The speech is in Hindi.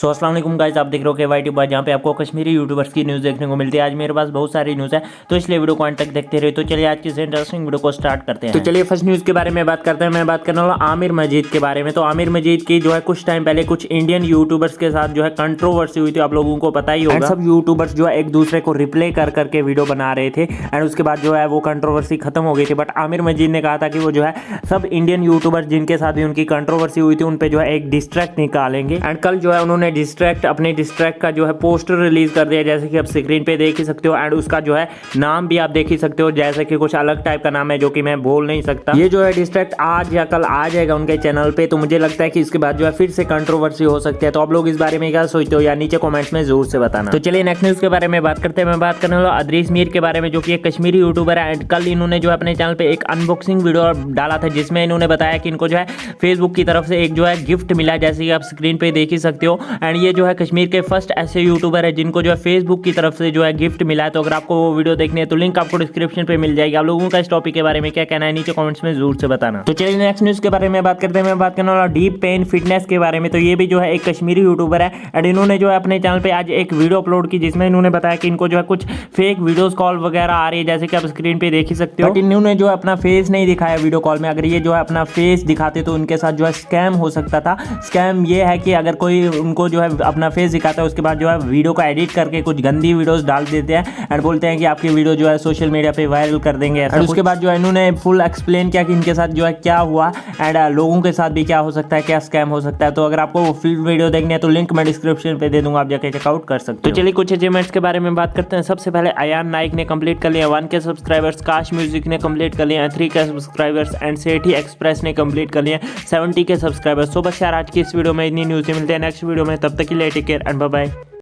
सो अस्सलाम वालेकुम गाइस, आप देख रहे हो KYT बाय, जहाँ पे आपको कश्मीरी यूट्यूबर्स की न्यूज़ देखने को मिलती है। आज मेरे पास बहुत सारी न्यूज़ है, तो इसलिए वीडियो को अंत तक देखते रहिए। तो चलिए आज की इस इंटरेस्टिंग वीडियो को स्टार्ट करते हैं। तो चलिए फर्स्ट न्यूज़ के बारे में बात करते हैं। मैं बात करने वाला आमिर मजीद के बारे में। तो आमिर मजीद की जो है कुछ टाइम पहले कुछ इंडियन यूट्यूबर्स के साथ जो है कंट्रोवर्सी हुई थी, आप लोगों को पता ही होगा। सब यूट्यूबर्स जो है एक दूसरे को रिप्ले कर करके वीडियो बना रहे थे एंड उसके बाद जो है वो कंट्रोवर्सी खत्म हो गई थी। बट आमिर मजीद ने कहा था कि वो जो है सब इंडियन यूट्यूबर्स जिनके साथ भी उनकी कंट्रोवर्सी हुई थी उन पे जो है एक डिस्ट्रैक्ट निकालेंगे। एंड कल जो है उन्होंने अपने डिस्ट्रैक्ट का जो है पोस्टर रिलीज कर दिया, जैसे कि आप स्क्रीन पे देख ही सकते हो। एंड उसका जो है नाम भी आप देख ही सकते हो, जैसे कि कुछ अलग टाइप का नाम है जो कि मैं बोल नहीं सकता। ये जो है डिस्ट्रैक्ट आज या कल आ जाएगा उनके चैनल पे, तो मुझे लगता है कि इसके बाद जो है फिर से कंट्रोवर्सी हो सकती है। तो आप लोग इस बारे में क्या सोचते हो या नीचे कमेंट्स में जरूर से बताना। तो चलिए नेक्स्ट न्यूज के बारे में बात करते हैं। मैं बात करने वाला अदरीस मीर के बारे में, जो कि एक कश्मीरी यूट्यूबर है। एंड कल इन्होंने जो है अपने चैनल पे एक अनबॉक्सिंग वीडियो डाला था, जिसमें इन्होंने बताया कि इनको जो है फेसबुक की तरफ से एक जो है गिफ्ट मिला, जैसे कि आप स्क्रीन पे देख ही सकते हो। एंड ये जो है कश्मीर के फर्स्ट ऐसे यूट्यूबर है जिनको जो है फेसबुक की तरफ से जो है गिफ्ट मिला है। तो अगर आपको वो वीडियो देखनी है तो लिंक आपको डिस्क्रिप्शन पे मिल जाएगी। आप लोगों का इस टॉपिक के बारे में क्या कहना है नीचे कमेंट्स में जरूर से बताना। तो चलिए नेक्स्ट न्यूज के बारे में बात करते हैं। मैं बात करने वाला डीप पेन फिटनेस के बारे में। तो ये भी जो है एक कश्मीरी यूट्यूबर है एंड इन्होंने जो है अपने चैनल पे आज एक वीडियो अपलोड की, जिसमें इन्होंने बताया कि इनको जो है कुछ फेक वीडियोस कॉल वगैरह आ रही है, जैसे कि आप स्क्रीन पे देख ही सकते हो। बट इन्होंने जो है अपना फेस नहीं दिखाया वीडियो कॉल में। अगर ये जो है अपना फेस दिखाते तो उनके साथ जो है स्कैम हो सकता था। स्कैम ये है कि अगर कोई उनको जो है अपना फेस दिखाता है, उसके बाद जो है वीडियो को एडिट करके कुछ गंदी वीडियोस डाल देते हैं एंड बोलते हैं कि आपकी वीडियो जो है सोशल मीडिया पे वायरल कर देंगे। और उसके बाद जो है इन्होंने फुल एक्सप्लेन किया कि इनके साथ जो है क्या हुआ एंड लोगों के साथ भी क्या हो सकता है, क्या स्कैम हो सकता है। तो अगर आपको फुल वीडियो देखनी है तो लिंक मैं डिस्क्रिप्शन पे दे दूंगा, आप जाके चेकआउट कर सकते हो। तो चलिए कुछ अचीवमेंट्स के बारे में बात करते हैं। सबसे पहले अयान नाइक ने कंप्लीट कर लिया 1K सब्सक्राइबर्स, काश म्यूजिक ने कंप्लीट कर लिया 3K subscribers and Sethi express ने कंप्लीट कर लिया 70K सब्सक्राइबर्स। तो बस यार आज की इस वीडियो में इतनी न्यूज़ मिलते हैं नेक्स्ट वीडियो में, तब तक के लिए take care and bye bye.